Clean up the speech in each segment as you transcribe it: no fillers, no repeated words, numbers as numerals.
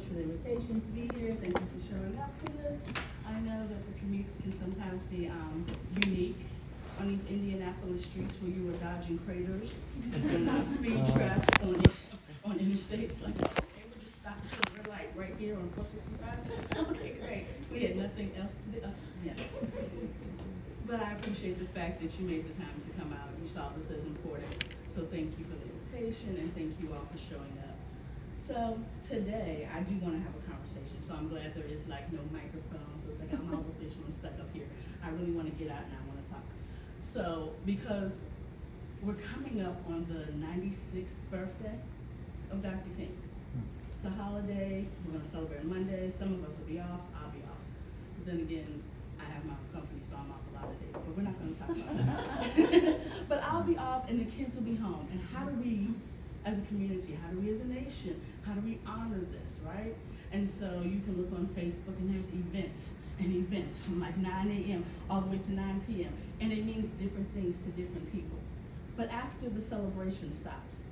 much for the invitation to be here. Thank you for showing up for this. I know that the commutes can sometimes be unique on these Indianapolis streets where you were dodging craters and speed traps on interstates. Like, okay, we'll just stop at the red light right here on 465. Okay, great. We had nothing else to do. Yeah. But I appreciate the fact that you made the time to come out. You saw this as important. So thank you for the invitation and thank you all for showing up. So today I do want to have a conversation. So I'm glad there is like no microphone. So it's like I'm all official and stuck up here. I really want to get out and I want to talk. So because we're coming up on the 96th birthday of Dr. King. It's a holiday. We're going to celebrate Monday. Some of us will be off. I'll be off. But then again, I have my own company, so I'm off a lot of days. But we're not going to talk about that. But I'll be off and the kids will be home. And how do we, as a community, how do we as a nation, how do we honor this, right? And so you can look on Facebook and there's events and events from like 9 a.m. all the way to 9 p.m. And it means different things to different people. But after the celebration stops,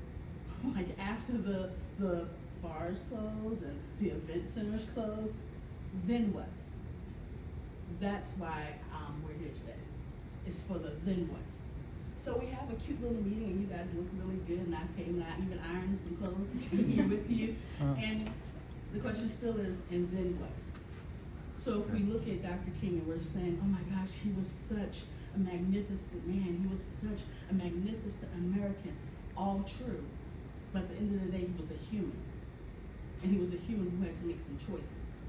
like after the bars close and the event centers close, then what? That's why we're here today. It's for the then what. So we have a cute little meeting and you guys look really good and I came and I even ironed some clothes to be here with you. And the question still is, and then what? So if we look at Dr. King and we're saying, oh my gosh, he was such a magnificent man. He was such a magnificent American. All true. But at the end of the day, he was a human. And he was a human who had to make some choices.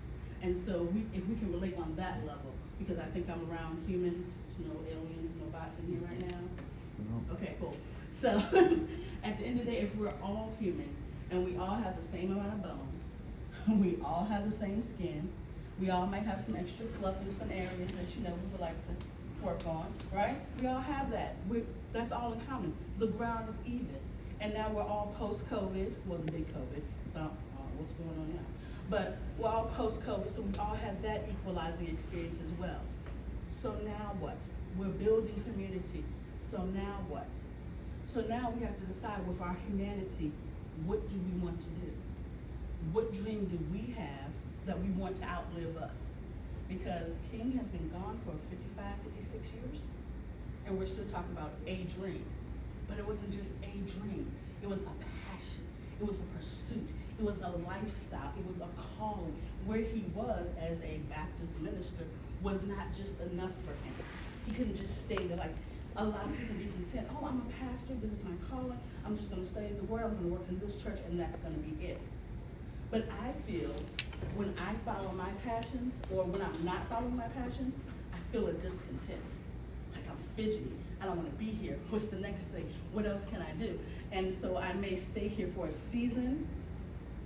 And so if we can relate on that level, because I think I'm around humans, no aliens, no bots in here right now. Okay, cool. So at the end of the day, if we're all human and we all have the same amount of bones, we all have the same skin, we all might have some extra fluff in some areas that we would like to work on, right? We all have that. That's all in common. The ground is even. And now we're all post-COVID, well, the big COVID, so I don't know what's going on now. But we're all post-COVID, so we all have that equalizing experience as well. So now what? We're building community. So now what? So now we have to decide with our humanity, what do we want to do? What dream do we have that we want to outlive us? Because King has been gone for 55, 56 years, and we're still talking about a dream. But it wasn't just a dream. It was a passion. It was a pursuit. It was a lifestyle. It was a calling. Where he was as a Baptist minister was not just enough for him. He couldn't just stay there. Like a lot of people be content. Oh, I'm a pastor. This is my calling. I'm just going to study the word. I'm going to work in this church, and that's going to be it. But I feel when I follow my passions, or when I'm not following my passions, I feel a discontent. Like I'm fidgety. I don't want to be here. What's the next thing? What else can I do? And so I may stay here for a season,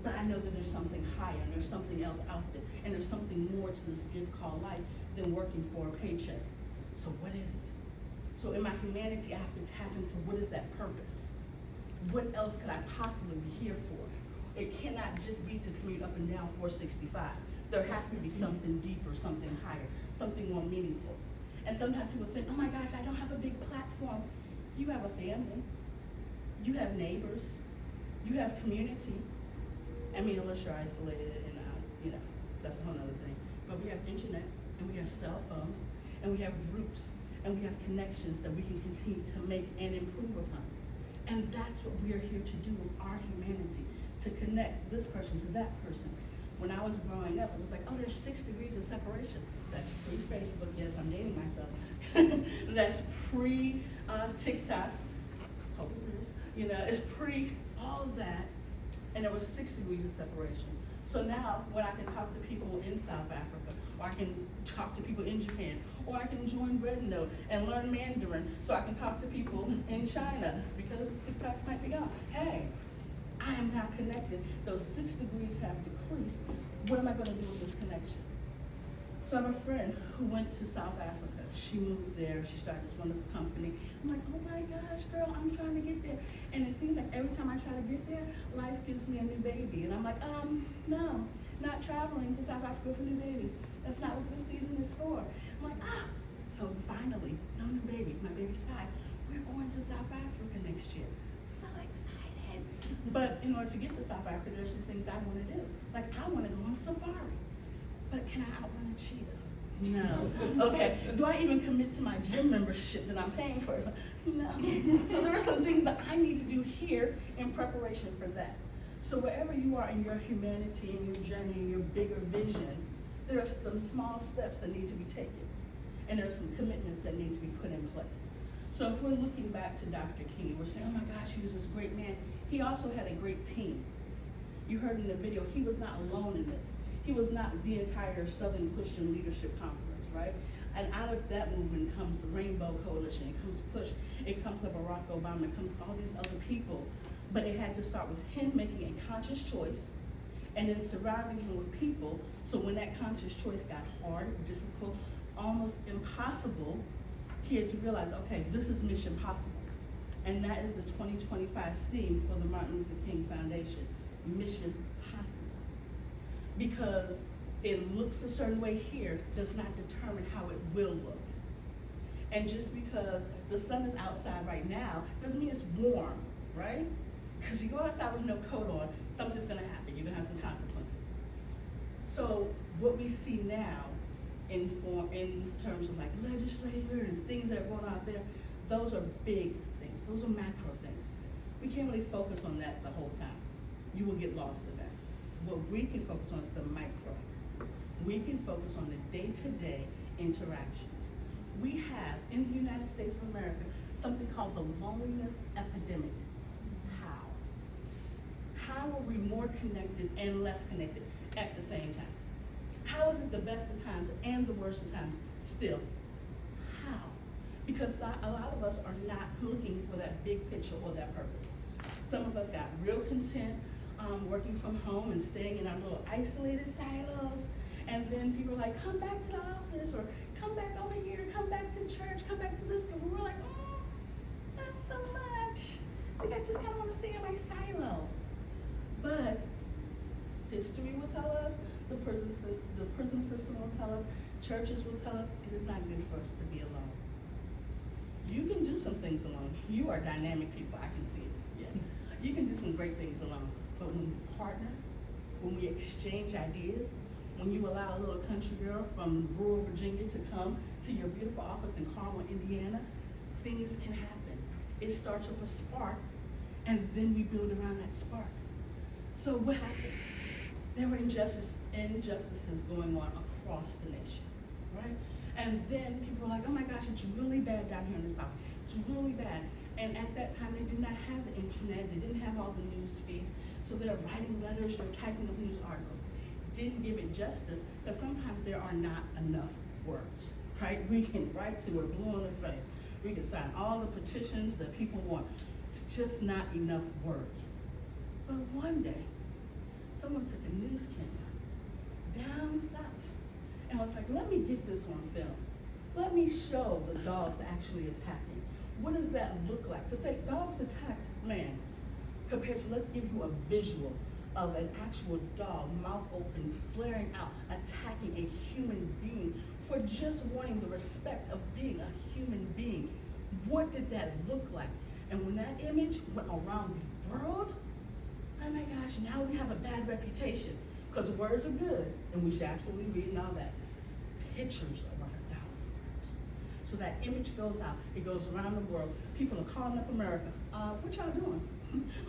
but I know that there's something higher and there's something else out there and there's something more to this gift called life than working for a paycheck. So what is it? So in my humanity, I have to tap into what is that purpose? What else could I possibly be here for? It cannot just be to commute up and down 465. There has to be something deeper, something higher, something more meaningful. And sometimes people think, oh my gosh, I don't have a big platform. You have a family. You have neighbors. You have community. I mean, unless you're isolated and, that's a whole other thing. But we have internet, and we have cell phones, and we have groups, and we have connections that we can continue to make and improve upon. And that's what we are here to do with our humanity, to connect this person to that person. When I was growing up, it was like, oh, there's 6 degrees of separation. That's pre-Facebook. Yes, I'm dating myself. That's pre-TikTok. Hope it is. It's pre all of that. And there was 6 degrees of separation. So now, when I can talk to people in South Africa, or I can talk to people in Japan, or I can join RedNote and learn Mandarin, so I can talk to people in China, because TikTok might be gone. Hey, I am now connected. Those 6 degrees have decreased. What am I going to do with this connection? So I have a friend who went to South Africa. She moved there. She started this wonderful company. I'm like, oh my gosh, girl, I'm trying to get there. And it seems like every time I try to get there, life gives me a new baby. And I'm like, no, not traveling to South Africa with a new baby. That's not what this season is for. I'm like, So finally, no new baby. My baby's 5. We're going to South Africa next year. So excited. But in order to get to South Africa, there's some things I want to do. Like, I want to go on safari. But can I outrun a cheetah? No. Okay. Do I even commit to my gym membership that I'm paying for? No. So there are some things that I need to do here in preparation for that. So wherever you are in your humanity, in your journey, in your bigger vision, there are some small steps that need to be taken. And there are some commitments that need to be put in place. So if we're looking back to Dr. King, we're saying, oh my gosh, he was this great man. He also had a great team. You heard in the video, he was not alone in this. He was not the entire Southern Christian Leadership Conference, right? And out of that movement comes the Rainbow Coalition, it comes PUSH, it comes to Barack Obama, it comes all these other people. But it had to start with him making a conscious choice and then surrounding him with people. So when that conscious choice got hard, difficult, almost impossible, he had to realize, okay, this is mission possible. And that is the 2025 theme for the Martin Luther King Foundation, mission possible. Because it looks a certain way here does not determine how it will look. And just because the sun is outside right now doesn't mean it's warm, right? Because you go outside with no coat on, something's gonna happen, you're gonna have some consequences. So what we see now in terms of like legislature and things that are going on out there, those are big things, those are macro things. We can't really focus on that the whole time. You will get lost in that. What we can focus on is the micro. We can focus on the day-to-day interactions. We have, in the United States of America, something called the loneliness epidemic. How are we more connected and less connected at the same time? How is it the best of times and the worst of times still? How? Because a lot of us are not looking for that big picture or that purpose. Some of us got real content working from home and staying in our little isolated silos. And then people are like, come back to the office, or come back over here, come back to church, come back to this. And we're like, not so much. I think I just kind of want to stay in my silo. But history will tell us, the prison system will tell us, churches will tell us, it is not good for us to be alone. You can do some things alone. You are dynamic people, I can see it. Yeah. You can do some great things alone. But when we partner, when we exchange ideas, when you allow a little country girl from rural Virginia to come to your beautiful office in Carmel, Indiana, things can happen. It starts with a spark, and then we build around that spark. So what happened? There were injustices going on across the nation, right? And then people were like, oh my gosh, it's really bad down here in the South. It's really bad. And at that time, they did not have the internet. They didn't have all the news feeds. So they're writing letters, they're typing up news articles. Didn't give it justice, because sometimes there are not enough words, right? We can write to, we're blue in the face. We can sign all the petitions that people want. It's just not enough words. But one day, someone took a news camera down south and was like, let me get this on film. Let me show the dogs actually attacking. What does that look like? To say dogs attacked man, compared to let's give you a visual of an actual dog, mouth open, flaring out, attacking a human being for just wanting the respect of being a human being. What did that look like? And when that image went around the world, oh my gosh, now we have a bad reputation. Because words are good, and we should absolutely read and all that. Pictures are worth 1,000 words. So that image goes out, it goes around the world. People are calling up America. What y'all doing?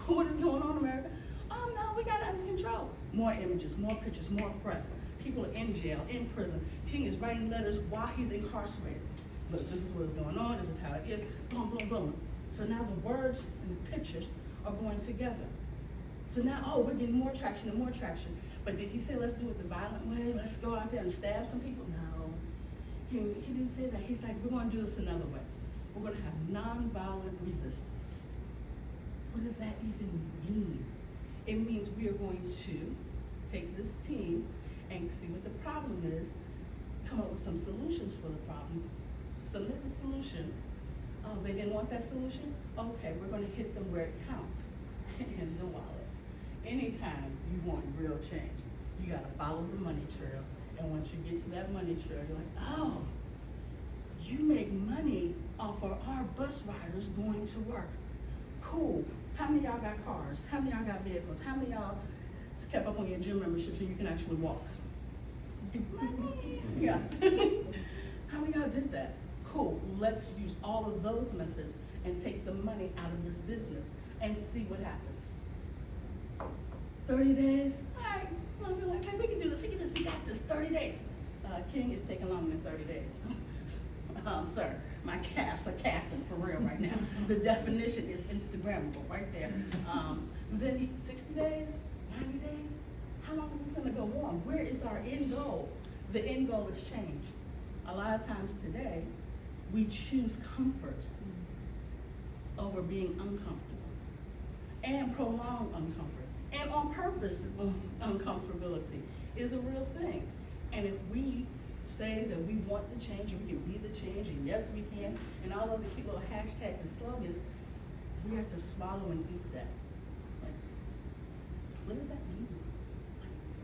What is going on, America? Oh no, we got it under control. More images, more pictures, more press. People are in jail, in prison. King is writing letters while he's incarcerated. Look, this is what is going on, this is how it is, boom, boom, boom. So now the words and the pictures are going together. So now, oh, we're getting more traction and more traction. But did he say, let's do it the violent way? Let's go out there and stab some people? No, he didn't say that. He's like, we're gonna do this another way. We're gonna have nonviolent resistance. What does that even mean? It means we are going to take this team and see what the problem is, come up with some solutions for the problem, submit the solution. Oh, they didn't want that solution? Okay, we're gonna hit them where it counts, in the wallet. Anytime you want real change, you gotta follow the money trail. And once you get to that money trail, you're like, oh, you make money off of our bus riders going to work. Cool, How many of y'all got cars? How many of y'all got vehicles? How many of y'all kept up on your gym membership so you can actually walk? Yeah. How many of y'all did that? Cool, let's use all of those methods and take the money out of this business and see what happens. 30 days, all right, well, we're like, okay, we can do this, we got this, 30 days. King is taking longer than 30 days. Sir, my calves are calving for real right now. The definition is Instagrammable right there. Then 60 days, 90 days, how long is this gonna go on? Where is our end goal? The end goal is change. A lot of times today, we choose comfort over being uncomfortable and prolonged uncomfort. And on purpose, uncomfortability is a real thing. And if we say that we want the change and we can be the change and yes we can, and all of the cute little hashtags and slogans, we have to swallow and eat that. Like, what does that mean?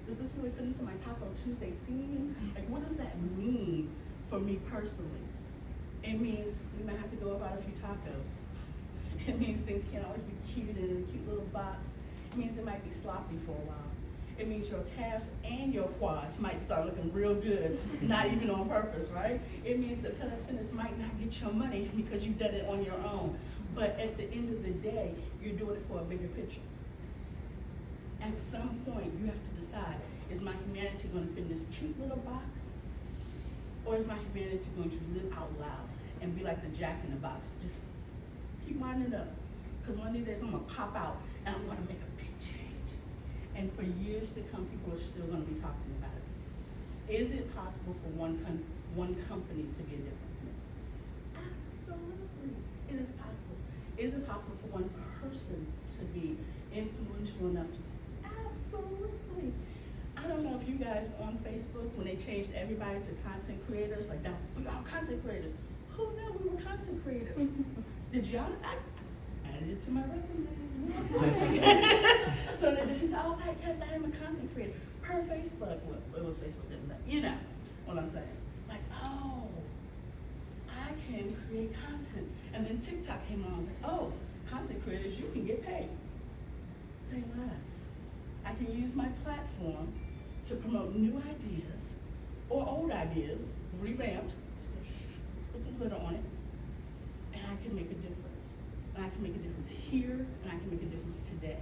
Does this really fit into my Taco Tuesday theme? Like, what does that mean for me personally? It means we might have to go without a few tacos. It means things can't always be cute in a cute little box. It means it might be sloppy for a while. It means your calves and your quads might start looking real good, not even on purpose, right? It means that Planet Fitness might not get your money because you've done it on your own. But at the end of the day, you're doing it for a bigger picture. At some point, you have to decide, is my humanity going to fit in this cute little box? Or is my humanity going to live out loud and be like the Jack in the Box? Just keep winding up. Because one of these days I'm going to pop out and I'm going to make a big change. And for years to come, people are still going to be talking about it. Is it possible for one company to be a different thing? Absolutely. It is possible. Is it possible for one person to be influential enough to? Absolutely. I don't know if you guys were on Facebook when they changed everybody to content creators, like that, we are content creators. Who knew we were content creators? Did y'all? I added it to my resume. So in addition to all that, yes, I am a content creator. Per Facebook, well, it was Facebook, didn't it? You know what I'm saying. Like, oh, I can create content. And then TikTok came along, I was like, oh, content creators, you can get paid. Say less. I can use my platform to promote new ideas or old ideas, revamped, put some glitter on it, and I can make a difference. And I can make a difference here, and I can make a difference today.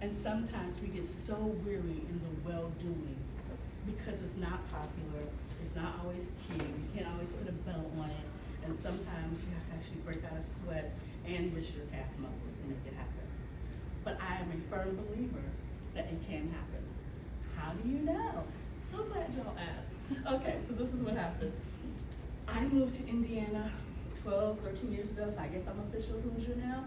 And sometimes we get so weary in the well-doing because it's not popular, it's not always cute, you can't always put a belt on it, and sometimes you have to actually break out a sweat and risk your calf muscles to make it happen. But I am a firm believer that it can happen. How do you know? So glad y'all asked. Okay, so this is what happened. I moved to Indiana 12, 13 years ago, so I guess I'm official Hoosier now,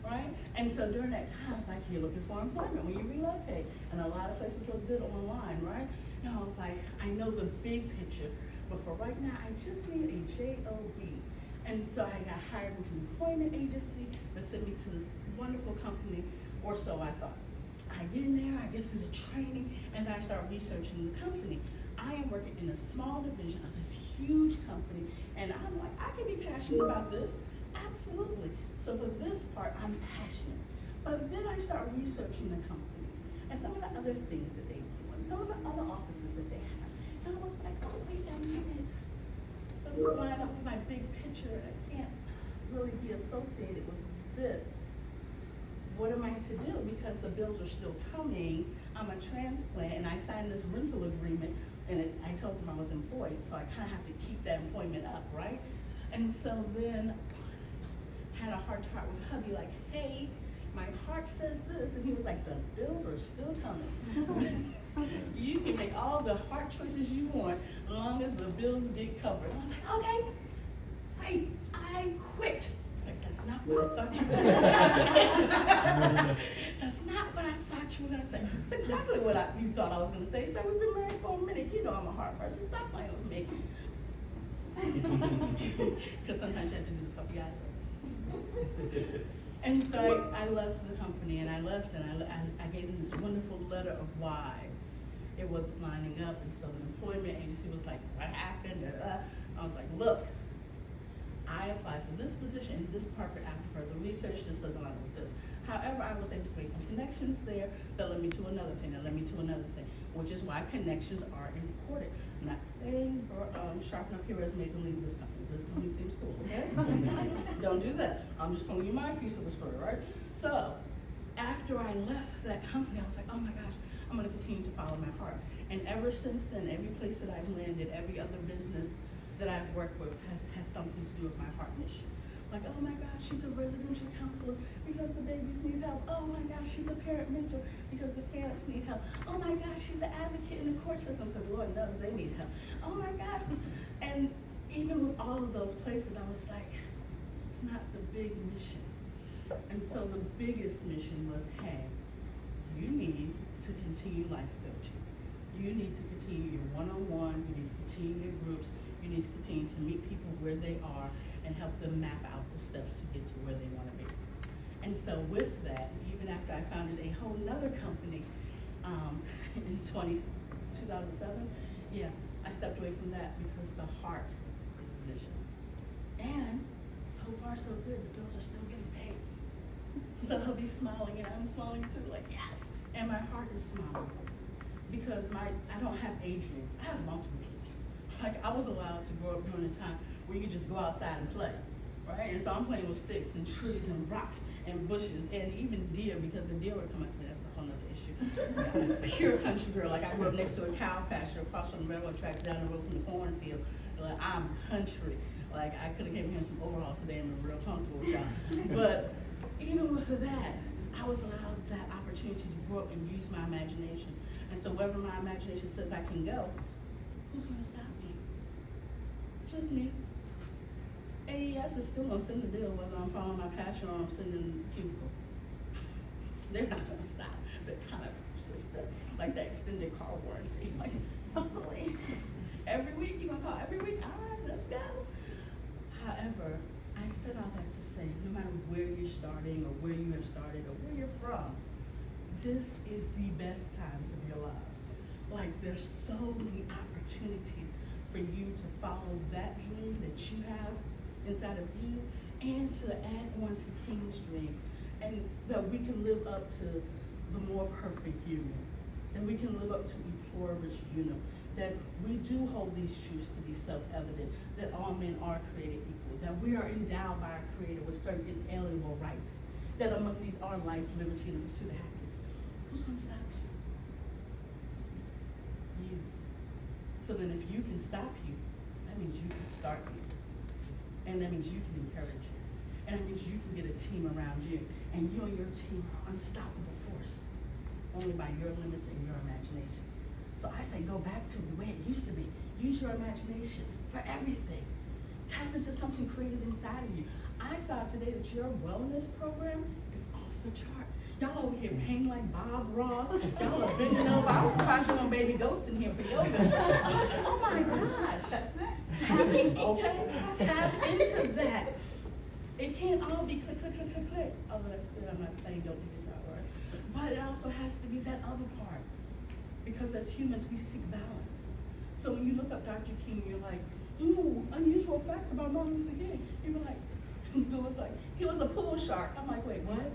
right? And so during that time, it's like you're looking for employment when you relocate, and a lot of places look good online, right? And I was like, I know the big picture, but for right now, I just need a job. And so I got hired with an employment agency that sent me to this wonderful company, or so I thought. I get in there, I get into training, and then I start researching the company. I am working in a small division of this huge company, and I'm like, I can be passionate about this, absolutely. So for this part, I'm passionate. But then I start researching the company, and some of the other things that they do, and some of the other offices that they have. And I was like, oh, wait a minute. This doesn't line up with my big picture. I can't really be associated with this. What am I to do? Because the bills are still coming. I'm a transplant, and I signed this rental agreement, and I told them I was employed, so I kind of have to keep that employment up, right? And so then had a heart to heart with hubby, like, hey, my heart says this, and he was like, the bills are still coming. You can make all the hard choices you want, as long as the bills get covered. I was like, okay, wait, I quit. That's not what I thought you were going to say. That's not what I thought you were going to say. It's exactly what you thought I was going to say. So we've been married for a minute. You know I'm a hard person. Stop playing with me. Because sometimes you have to do the puppy eyes. And so I left the company, and I left, and I gave them this wonderful letter of why it wasn't lining up. And so the employment agency was like, what happened? I was like, look, I applied for this position in this department after further research, this doesn't line up with this. However, I was able to make some connections there that led me to another thing, that led me to another thing, which is why connections are important. I'm not saying sharpen up your resumes and leave this company. This company seems cool, okay? Don't do that. I'm just telling you my piece of the story, right? So, after I left that company, I was like, oh my gosh, I'm gonna continue to follow my heart. And ever since then, every place that I've landed, every other business that I've worked with has something to do with my heart mission. Like, oh my gosh, she's a residential counselor because the babies need help. Oh my gosh, she's a parent mentor because the parents need help. Oh my gosh, she's an advocate in the court system because Lord knows they need help. Oh my gosh. And even with all of those places, I was just like, it's not the big mission. And so the biggest mission was, hey, you need to continue life coaching. You need to continue your one-on-one, you need to continue your groups, you need to continue to meet people where they are and help them map out the steps to get to where they want to be. And so with that, even after I founded a whole nother company in 2007, yeah, I stepped away from that because the heart is the mission. And so far so good, the bills are still getting paid. So I'll be smiling and I'm smiling too, like yes, and my heart is smiling. Because I don't have a dream, I have multiple dreams. Like I was allowed to grow up during a time where you could just go outside and play, right? And so I'm playing with sticks and trees and rocks and bushes and even deer because the deer would come up to me, that's a whole nother issue. I'm a pure country girl, like I grew up next to a cow pasture across from the railroad tracks down the road from the cornfield. Like I'm country, like I could have came here in some overalls today and been real comfortable with y'all. But even with that, I was allowed that opportunity to grow up and use my imagination. And so wherever my imagination says I can go, who's gonna stop me? Just me. AES is still gonna send the bill whether I'm following my passion or I'm sitting in the cubicle. They're not gonna stop. They're kind of persistent, like that extended car warranty. Like, really? Every week, you gonna call every week? All right, let's go. However, I said all that to say, no matter where you're starting or where you have started or where you're from, this is the best times of your life. Like there's so many opportunities for you to follow that dream that you have inside of you and to add on to King's dream, and that we can live up to the more perfect union, that we can live up to e pluribus unum, that we do hold these truths to be self-evident, that all men are created equal, that we are endowed by our Creator with certain inalienable rights, that among these are life, liberty, and the pursuit of happiness. Who's going to stop you? You. So then if you can stop you, that means you can start you. And that means you can encourage you. And that means you can get a team around you. And you and your team are unstoppable force, only by your limits and your imagination. So I say go back to the way it used to be. Use your imagination for everything. Tap into something creative inside of you. I saw today that your wellness program is off the chart. Y'all over here paying like Bob Ross. Y'all are bending over. I was surprised there were baby goats in here for yoga. I was like, oh my gosh. That's nice. Tap into that. It can't all be click, click, click, click, click. Although that's good, I'm not saying don't do that word. But it also has to be that other part. Because as humans, we seek balance. So when you look up Dr. King, you're like, ooh, unusual facts about Martin Luther King. You were like, it was like, he was a pool shark. I'm like, wait, what?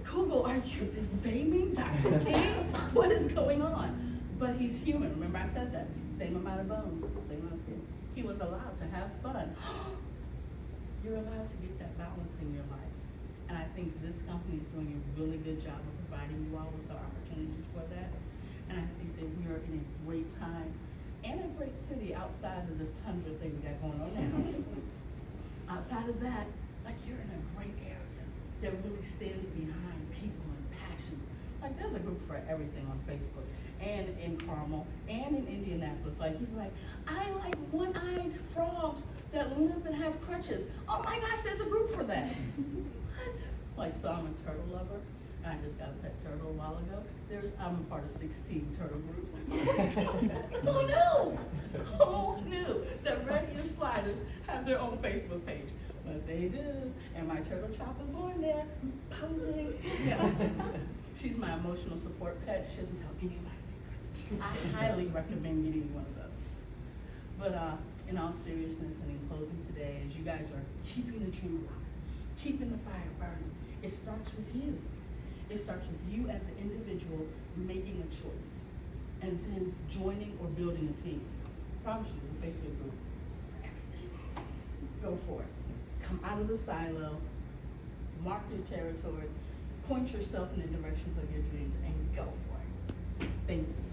Google, are you defaming Dr. King? What is going on? But he's human. Remember I said that. Same amount of bones, same amount of skin. He was allowed to have fun. You're allowed to get that balance in your life. And I think this company is doing a really good job of providing you all with some opportunities for that. And I think that we are in a great time and a great city outside of this tundra thing we got going on now. Outside of that, like you're in a great area that really stands behind people and passions. Like there's a group for everything on Facebook and in Carmel and in Indianapolis. Like you're like, I like one-eyed frogs that limp and have crutches. Oh my gosh, there's a group for that. What? Like, so I'm a turtle lover. I just got a pet turtle a while ago. I'm a part of 16 turtle groups. Who knew that regular sliders have their own Facebook page? But they do, and my turtle chopper's on there, posing. Yeah. She's my emotional support pet. She doesn't tell any of my secrets. I highly recommend getting one of those. But in all seriousness and in closing today, as you guys are keeping the dream alive, keeping the fire burning, it starts with you. It starts with you as an individual making a choice and then joining or building a team. I promise you, there's a Facebook group for everything. Go for it. Come out of the silo, mark your territory, point yourself in the directions of your dreams, and go for it. Thank you.